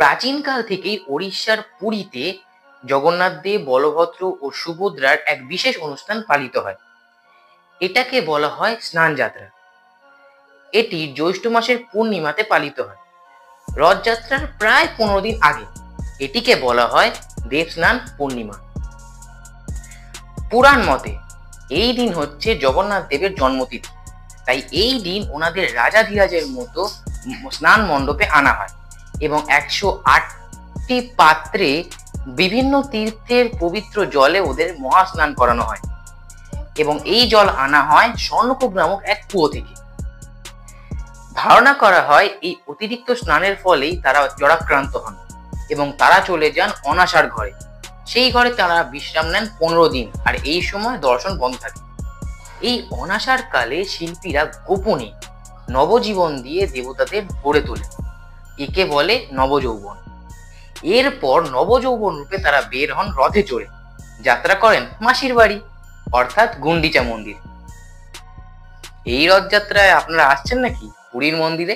প্রাচীনকাল থেকেই ওড়িশার পুরীতে জগন্নাথ দেব, বলভদ্র ও সুভদ্রার এক বিশেষ অনুষ্ঠান পালিত হয়। এটাকে বলা হয় স্নান যাত্রা। এটি জ্যৈষ্ঠ মাসের পূর্ণিমাতে পালিত হয়, রথযাত্রার প্রায় 15 দিন আগে। এটিকে বলা হয় দেবস্নান পূর্ণিমা। পুরাণ মতে এই দিন হচ্ছে জগন্নাথ দেবের জন্মতিথি, তাই এই দিন ওনাদের রাজাধিরাজের মতো স্নান মণ্ডপে আনা হয় এবং 108টি পাত্রে বিভিন্ন তীর্থের পবিত্র জলে ওদের মহাস্নান করানো হয় এবং এই জল আনা হয় স্বর্ণকূপ নামক এক কুয়ো থেকে। ধারণা করা হয় এই অতিরিক্ত স্নানের ফলেই তারা জরাক্রান্ত হন এবং তারা চলে যান অনাসার ঘরে। সেই ঘরে তারা বিশ্রাম নেন 15 দিন, আর এই সময় দর্শন বন্ধ থাকে। এই অনাসার কালে শিল্পীরা গোপনে নবজীবন দিয়ে দেবতাদের গড়ে তোলে, একে বলে নবযৌবন। এরপর নবযৌবন রূপে তারা বের হন রথে চড়ে, যাত্রা করেন মাসির বাড়ি অর্থাৎ গুন্ডিচা মন্দির। এই রথযাত্রায় আপনারা আসছেন নাকি পুরীর মন্দিরে?